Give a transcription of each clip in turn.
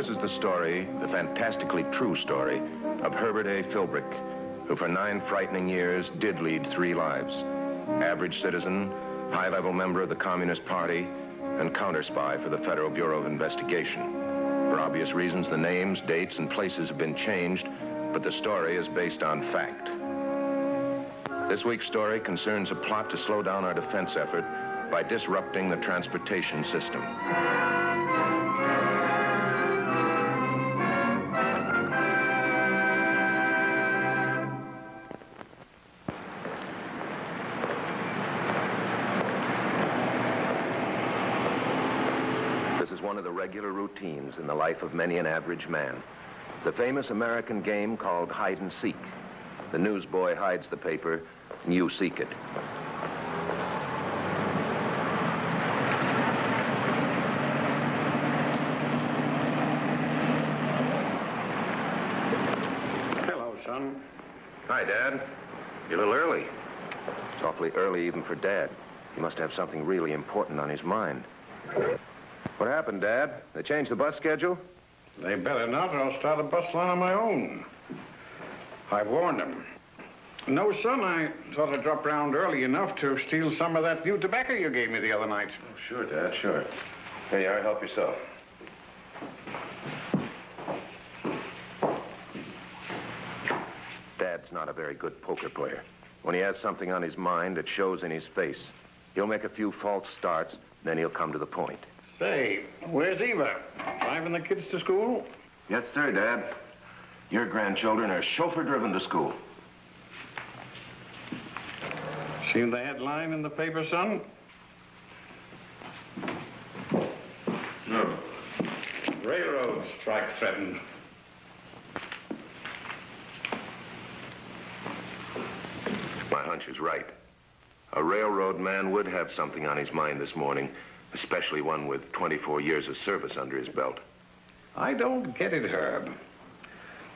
This is the story, the fantastically true story, of Herbert A. Philbrick, who for 9 frightening years did lead 3 lives. Average citizen, high-level member of the Communist Party, and counter-spy for the Federal Bureau of Investigation. For obvious reasons, the names, dates, and places have been changed, but the story is based on fact. This week's story concerns a plot to slow down our defense effort by disrupting the transportation system. This is one of the regular routines in the life of many an average man. It's a famous American game called hide and seek. The newsboy hides the paper, and you seek it. Hello, son. Hi, Dad. You're a little early. It's awfully early even for Dad. He must have something really important on his mind. What happened, Dad? They changed the bus schedule? They better not, or I'll start a bus line on my own. I've warned them. No, son, I thought I'd drop round early enough to steal some of that new tobacco you gave me the other night. Oh, sure, Dad, sure. Here you are. Help yourself. Dad's not a very good poker player. When he has something on his mind, it shows in his face. He'll make a few false starts, then he'll come to the point. Say, where's Eva? Driving the kids to school? Yes, sir, Dad. Your grandchildren are chauffeur-driven to school. Seen the headline in the paper, son? No. Railroad strike threatened. My hunch is right. A railroad man would have something on his mind this morning, especially one with 24 years of service under his belt. I don't get it, Herb.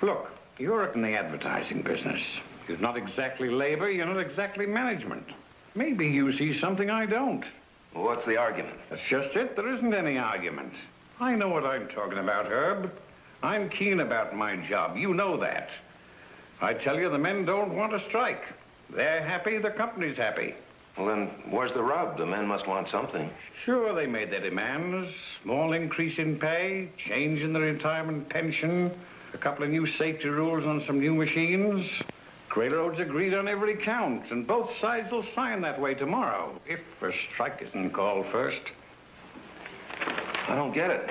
Look, you're in the advertising business. You're not exactly labor, you're not exactly management. Maybe you see something I don't. Well, what's the argument? That's just it. There isn't any argument. I know what I'm talking about, Herb. I'm keen about my job. You know that. I tell you, the men don't want to strike. They're happy, the company's happy. Well, then, where's the rub? The men must want something. Sure, they made their demands. Small increase in pay, change in the retirement pension, a couple of new safety rules on some new machines. Railroads agreed on every count, and both sides will sign that way tomorrow, if a strike isn't called first. I don't get it.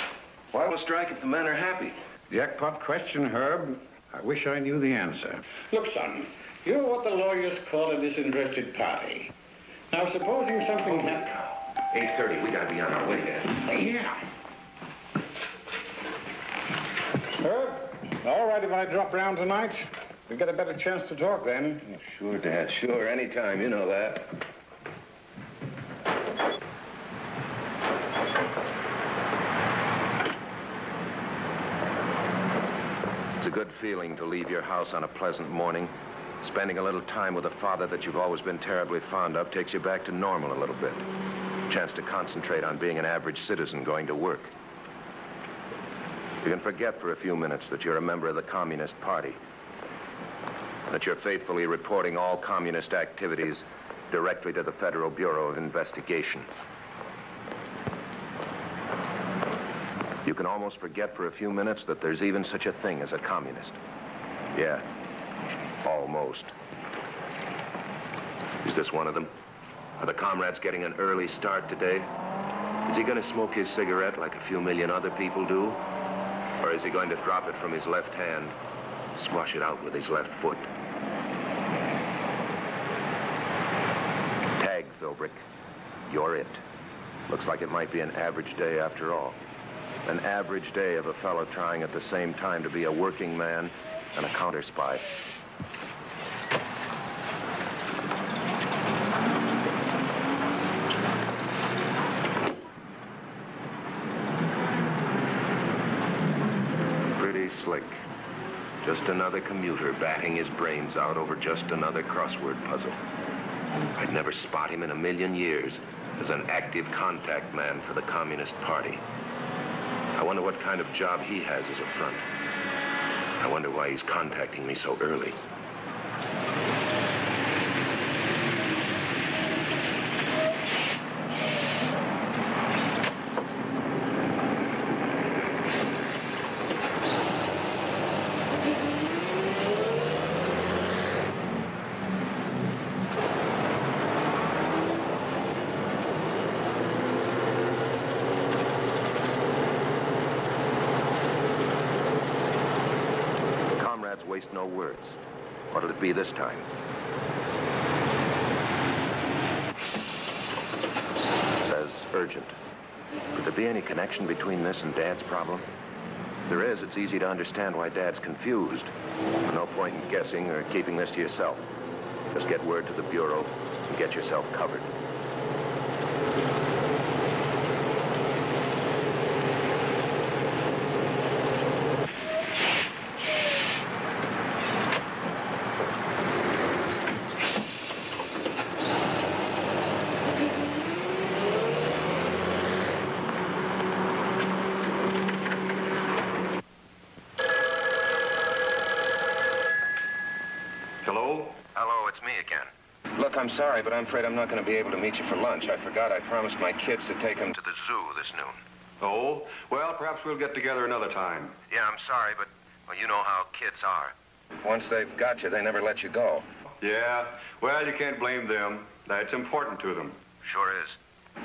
Why will strike if the men are happy? Jackpot question, Herb. I wish I knew the answer. Look, son, you're what the lawyers call a disinterested party. Now, supposing something happened... 8:30, we gotta be on our way, Dad. Yeah. Herb, all right if I drop round tonight? We get a better chance to talk then. Oh, sure, Dad, sure. Anytime, you know that. It's a good feeling to leave your house on a pleasant morning. Spending a little time with a father that you've always been terribly fond of takes you back to normal a little bit. Chance to concentrate on being an average citizen going to work. You can forget for a few minutes that you're a member of the Communist Party. That you're faithfully reporting all communist activities directly to the Federal Bureau of Investigation. You can almost forget for a few minutes that there's even such a thing as a communist. Yeah, almost. Is this one of them? Are the comrades getting an early start today? Is he going to smoke his cigarette like a few million other people do? Or is he going to drop it from his left hand, squash it out with his left foot? Tag, Philbrick. You're it. Looks like it might be an average day after all. An average day of a fellow trying at the same time to be a working man and a counter-spy. Pretty slick. Just another commuter batting his brains out over just another crossword puzzle. I'd never spot him in a million years as an active contact man for the Communist Party. I wonder what kind of job he has as a front. I wonder why he's contacting me so early. Waste no words. What'll it be this time? It says urgent. Could there be any connection between this and Dad's problem? If there is, it's easy to understand why Dad's confused. No point in guessing or keeping this to yourself. Just get word to the Bureau and get yourself covered. I'm sorry, but I'm afraid I'm not going to be able to meet you for lunch. I forgot I promised my kids to take them to the zoo this noon. Oh? Well, perhaps we'll get together another time. Yeah, I'm sorry, but, well, you know how kids are. Once they've got you, they never let you go. Yeah? Well, you can't blame them. That's important to them. Sure is.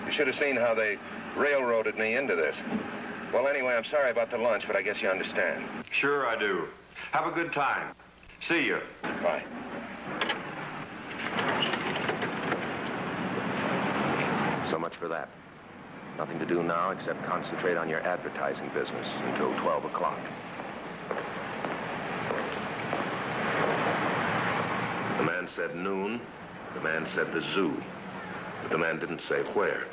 You should have seen how they railroaded me into this. Well, anyway, I'm sorry about the lunch, but I guess you understand. Sure I do. Have a good time. See you. Bye. So much for that. Nothing to do now except concentrate on your advertising business until 12 o'clock. The man said noon. The man said the zoo. But the man didn't say where.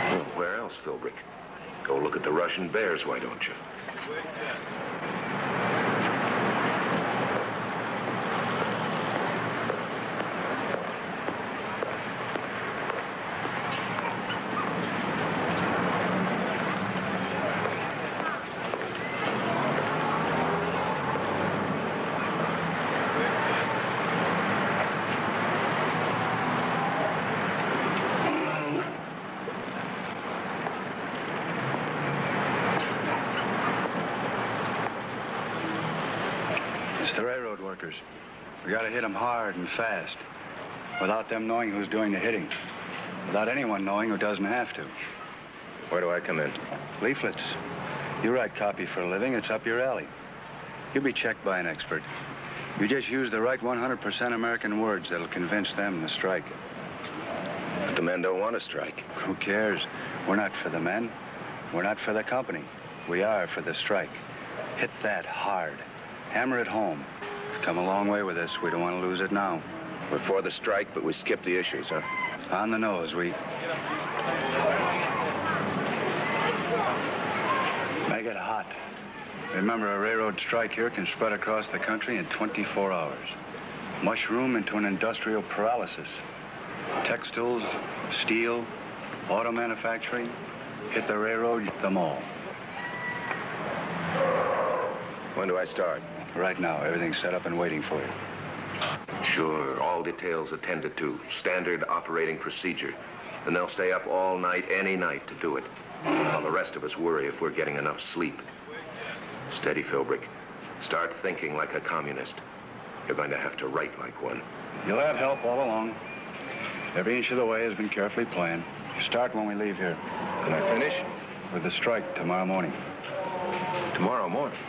Well, where else, Philbrick? Go look at the Russian bears, why don't you? It's the railroad workers. We gotta hit them hard and fast, without them knowing who's doing the hitting, without anyone knowing who doesn't have to. Where do I come in? Leaflets. You write copy for a living, it's up your alley. You'll be checked by an expert. You just use the right 100% American words that'll convince them to strike. But the men don't want to strike. Who cares? We're not for the men. We're not for the company. We are for the strike. Hit that hard. Hammer it home. We've come a long way with this. We don't want to lose it now. We're for the strike, but we skip the issues, huh? On the nose, we... Make it hot. Remember, a railroad strike here can spread across the country in 24 hours. Mushroom into an industrial paralysis. Textiles, steel, auto manufacturing, hit the railroad, hit them all. When do I start? Right now, everything's set up and waiting for you. Sure, all details attended to. Standard operating procedure. And they'll stay up all night, any night, to do it. While the rest of us worry if we're getting enough sleep. Steady, Philbrick. Start thinking like a communist. You're going to have to write like one. You'll have help all along. Every inch of the way has been carefully planned. You start when we leave here. Can I finish? With the strike tomorrow morning. Tomorrow morning?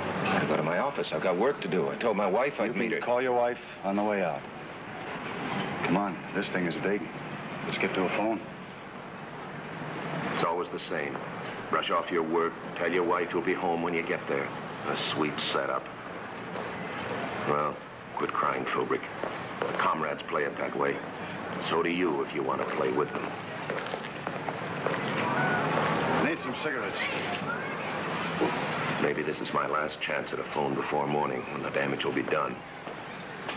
I gotta go to my office. I've got work to do. I told my wife I'd meet her. Call your wife on the way out. Come on, this thing is big. Let's get to a phone. It's always the same. Brush off your work, tell your wife you'll be home when you get there. A sweet setup. Well, quit crying, Philbrick. The comrades play it that way. So do you if you want to play with them. Need some cigarettes. Maybe this is my last chance at a phone before morning when the damage will be done.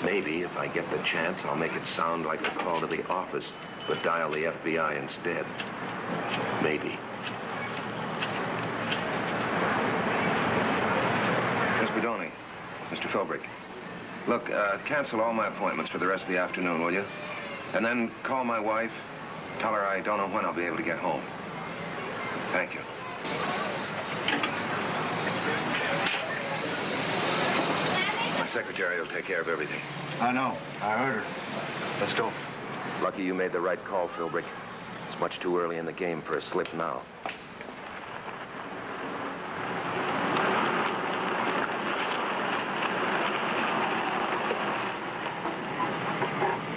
Maybe if I get the chance, I'll make it sound like a call to the office, but dial the FBI instead. Maybe. Miss Bedoni, Mr. Philbrick. Look, cancel all my appointments for the rest of the afternoon, will you? And then call my wife. Tell her I don't know when I'll be able to get home. Thank you. My secretary will take care of everything. I know. I heard her. Let's go. Lucky you made the right call, Philbrick. It's much too early in the game for a slip now.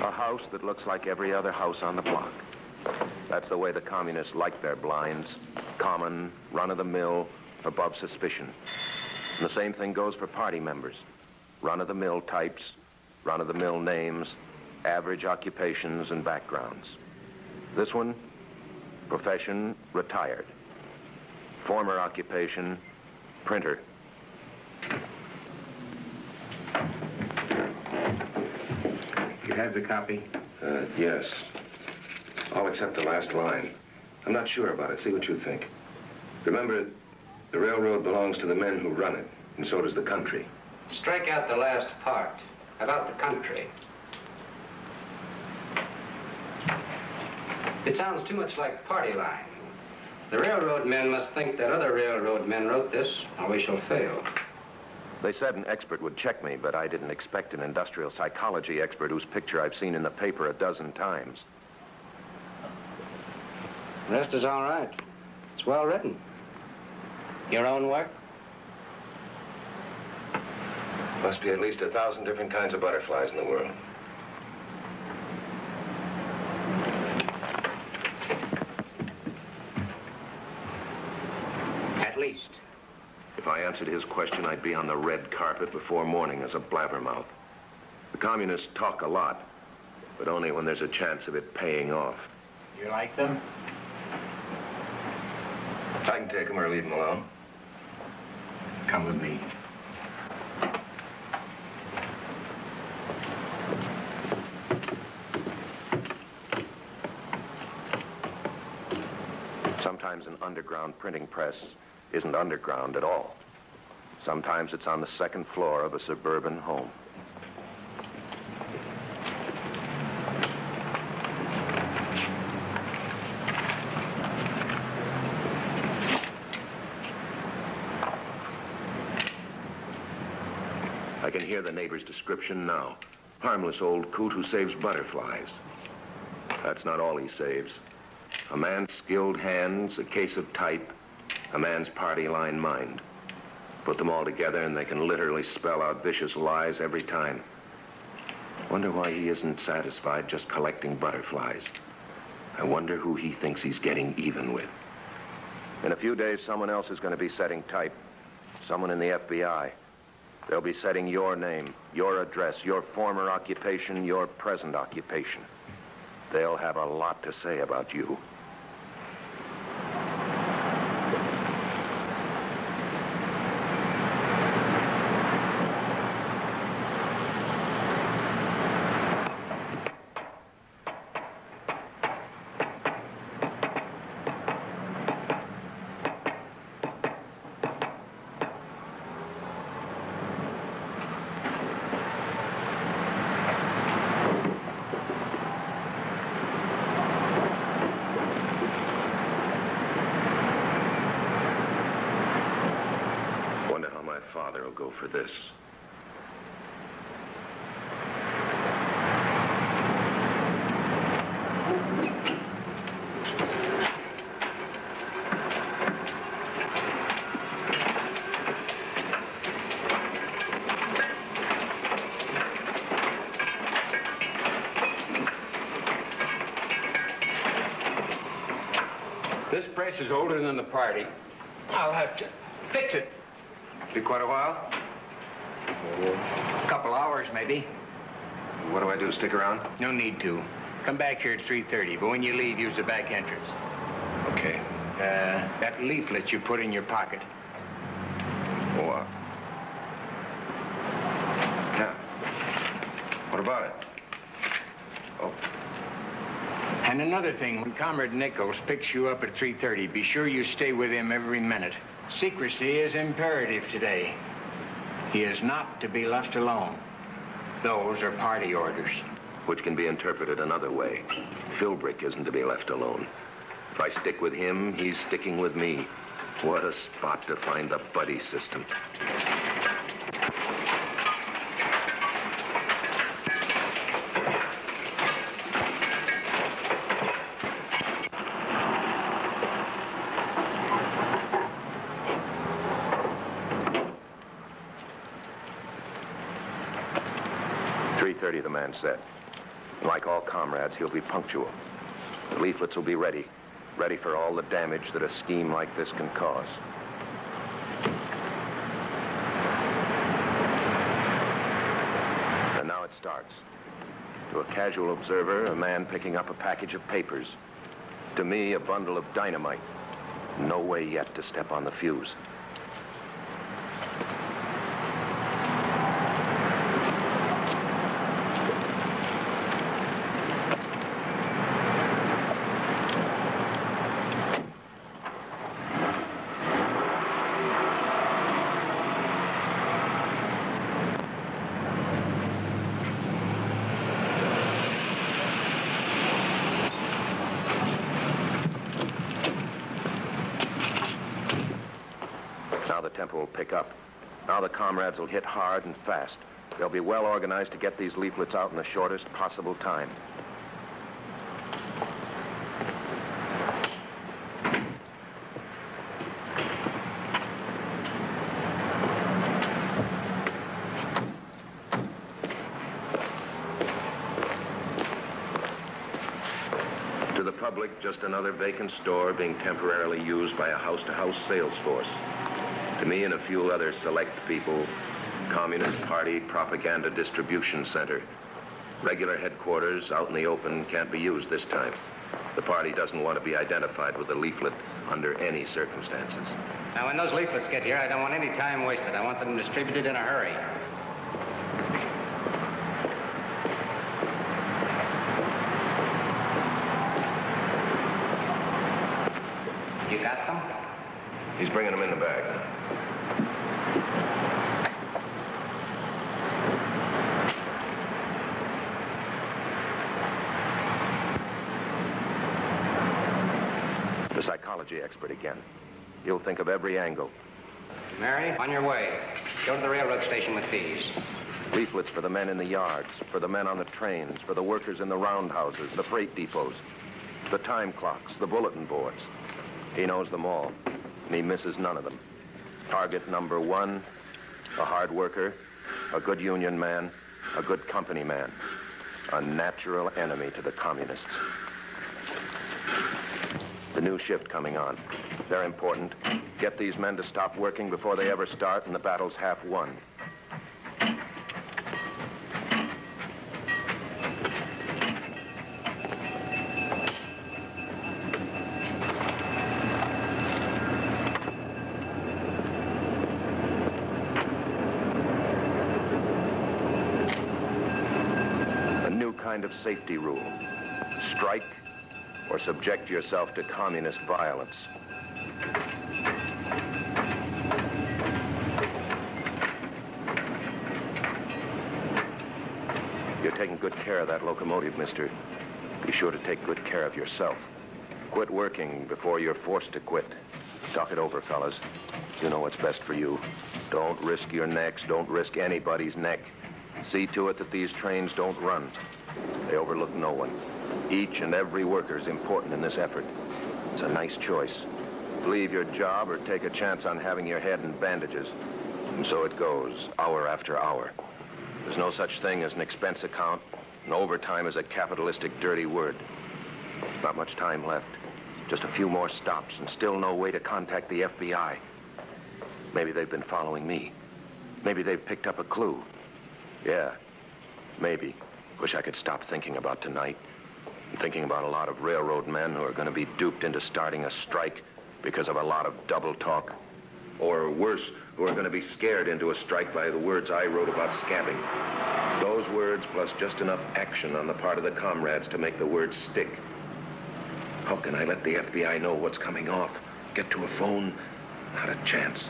A house that looks like every other house on the block. That's the way the communists like their blinds. Common, run-of-the-mill, above suspicion. And the same thing goes for party members. Run-of-the-mill types, run-of-the-mill names, average occupations and backgrounds. This one, profession, retired. Former occupation, printer. You have the copy? Yes. All except the last line. I'm not sure about it. See what you think. Remember, the railroad belongs to the men who run it, and so does the country. Strike out the last part, about the country. It sounds too much like party line. The railroad men must think that other railroad men wrote this, or we shall fail. They said an expert would check me, but I didn't expect an industrial psychology expert whose picture I've seen in the paper a dozen times. The rest is all right. It's well written. Your own work? Must be at least 1,000 different kinds of butterflies in the world. At least. If I answered his question, I'd be on the red carpet before morning as a blabbermouth. The communists talk a lot, but only when there's a chance of it paying off. You like them? I can take them or leave them alone. Come with me. Sometimes an underground printing press isn't underground at all. Sometimes it's on the second floor of a suburban home. I can hear the neighbor's description now. Harmless old coot who saves butterflies. That's not all he saves. A man's skilled hands, a case of type, a man's party line mind. Put them all together and they can literally spell out vicious lies every time. Wonder why he isn't satisfied just collecting butterflies. I wonder who he thinks he's getting even with. In a few days, someone else is going to be setting type. Someone in the FBI. They'll be setting your name, your address, your former occupation, your present occupation. They'll have a lot to say about you. Father will go for this. This press is older than the party. I'll have to fix it. Be quite a while? A couple hours, maybe. What do I do, stick around? No need to. Come back here at 3:30, but when you leave, use the back entrance. Okay. That leaflet you put in your pocket. Oh, yeah. another thing. When Comrade Nichols picks you up at 3:30, be sure you stay with him every minute. Secrecy is imperative today. He is not to be left alone. Those are party orders. Which can be interpreted another way. Philbrick isn't to be left alone. If I stick with him, he's sticking with me. What a spot to find the buddy system. The man said. Like all comrades, he'll be punctual. The leaflets will be ready for all the damage that a scheme like this can cause. And now it starts. To a casual observer, a man picking up a package of papers. To me, a bundle of dynamite. No way yet to step on the fuse. Will pick up. Now the comrades will hit hard and fast. They'll be well organized to get these leaflets out in the shortest possible time. To the public, just another vacant store being temporarily used by a house-to-house sales force. To me and a few other select people, Communist Party Propaganda Distribution Center. Regular headquarters out in the open can't be used this time. The party doesn't want to be identified with a leaflet under any circumstances. Now, when those leaflets get here, I don't want any time wasted. I want them distributed in a hurry. You got them? He's bringing them in the bag. The psychology expert again. He'll think of every angle. Mary, on your way. Go to the railroad station with these. Leaflets for the men in the yards, for the men on the trains, for the workers in the roundhouses, the freight depots, the time clocks, the bulletin boards. He knows them all, and he misses none of them. Target number one, a hard worker, a good union man, a good company man, a natural enemy to the communists. The new shift coming on. They're important. Get these men to stop working before they ever start, and the battle's half won. A new kind of safety rule. Strike or subject yourself to communist violence. You're taking good care of that locomotive, mister. Be sure to take good care of yourself. Quit working before you're forced to quit. Talk it over, fellas. You know what's best for you. Don't risk your necks. Don't risk anybody's neck. See to it that these trains don't run. They overlook no one. Each and every worker is important in this effort. It's a nice choice. Leave your job or take a chance on having your head in bandages. And so it goes, hour after hour. There's no such thing as an expense account, and overtime is a capitalistic dirty word. Not much time left. Just a few more stops and still no way to contact the FBI. Maybe they've been following me. Maybe they've picked up a clue. Yeah, maybe. Wish I could stop thinking about tonight. I'm thinking about a lot of railroad men who are going to be duped into starting a strike because of a lot of double talk. Or worse, who are going to be scared into a strike by the words I wrote about scabbing. Those words plus just enough action on the part of the comrades to make the words stick. How can I let the FBI know what's coming off? Get to a phone? Not a chance.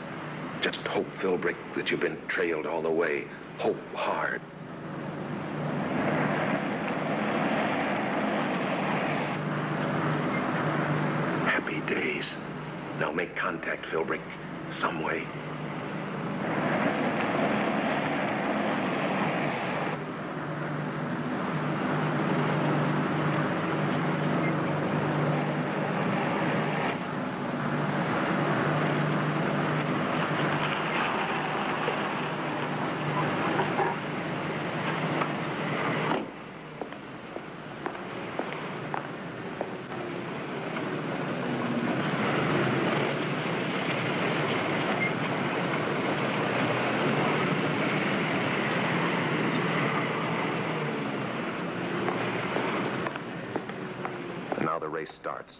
Just hope, Philbrick, that you've been trailed all the way. Hope hard. Happy days. Now make contact, Philbrick, some way. Starts.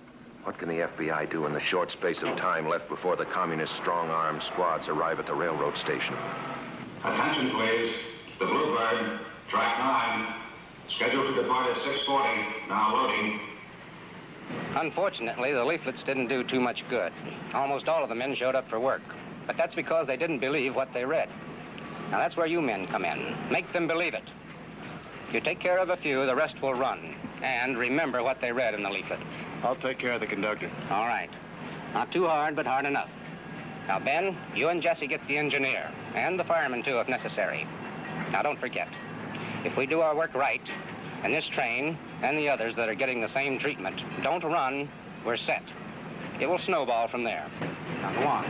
What can the FBI do in the short space of time left before the communist strong-armed squads arrive at the railroad station? Attention, please. The Bluebird, track 9, scheduled to depart at 6:40, now loading. Unfortunately, the leaflets didn't do too much good. Almost all of the men showed up for work, but that's because they didn't believe what they read. Now, that's where you men come in. Make them believe it. If you take care of a few, the rest will run. And remember what they read in the leaflet. I'll take care of the conductor. All right. Not too hard, but hard enough. Now, Ben, you and Jesse get the engineer, and the fireman, too, if necessary. Now, don't forget, if we do our work right, and this train and the others that are getting the same treatment don't run, we're set. It will snowball from there. Now, go on.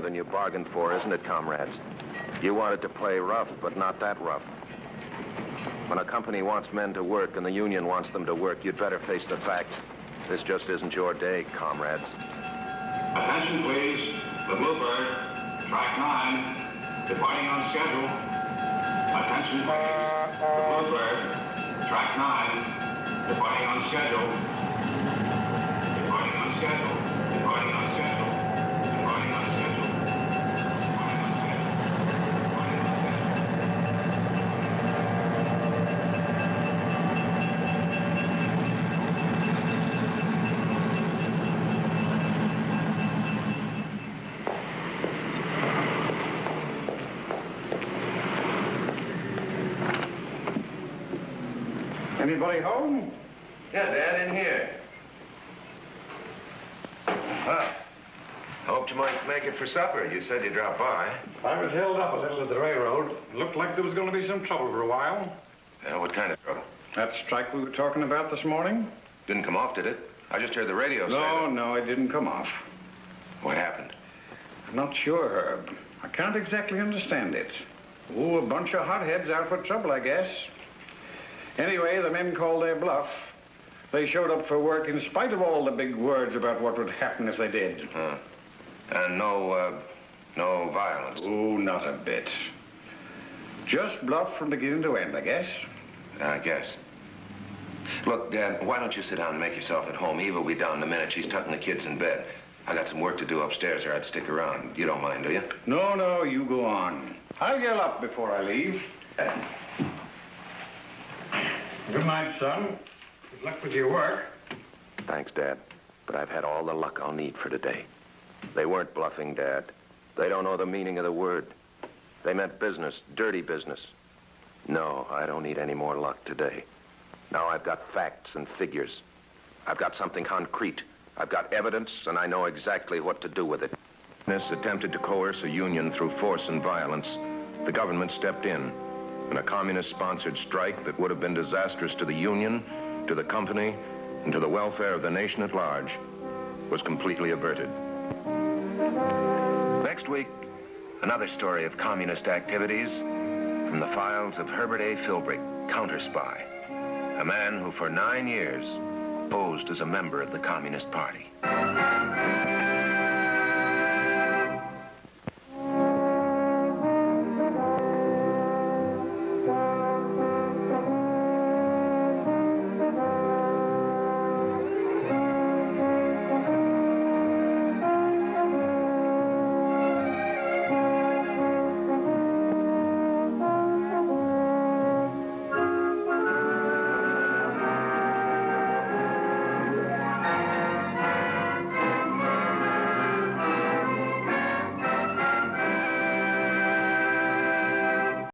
Than you bargained for, isn't it, comrades? You wanted to play rough, but not that rough. When a company wants men to work and the union wants them to work, you'd better face the fact. This just isn't your day, comrades. Attention, please. The Bluebird, track 9, departing on schedule. Attention, please. The Bluebird, track 9, departing on schedule. Departing on schedule. Departing on schedule. Departing on schedule. Anybody home? Yeah, Dad, in here. Well, hoped you might make it for supper. You said you'd drop by. I was held up a little at the railroad. It looked like there was going to be some trouble for a while. Yeah, what kind of trouble? That strike we were talking about this morning? Didn't come off, did it? I just heard the radio say that. No, it didn't come off. What happened? I'm not sure, Herb. I can't exactly understand it. Oh, a bunch of hotheads out for trouble, I guess. Anyway, the men called their bluff. They showed up for work in spite of all the big words about what would happen if they did. And no violence? Oh, not a bit. Just bluff from beginning to end, I guess. I guess. Look, Dad, why don't you sit down and make yourself at home? Eve will be down in a minute. She's tucking the kids in bed. I got some work to do upstairs, or I'd stick around. You don't mind, do you? No, you go on. I'll yell up before I leave. Good night, son. Good luck with your work. Thanks, Dad. But I've had all the luck I'll need for today. They weren't bluffing, Dad. They don't know the meaning of the word. They meant business, dirty business. No, I don't need any more luck today. Now I've got facts and figures. I've got something concrete. I've got evidence, and I know exactly what to do with it. This attempted to coerce a union through force and violence. The government stepped in, and a communist-sponsored strike that would have been disastrous to the union, to the company, and to the welfare of the nation at large was completely averted. Next week, Another story of communist activities from the files of Herbert A. Philbrick, counter-spy, a man who for 9 years posed as a member of the Communist Party.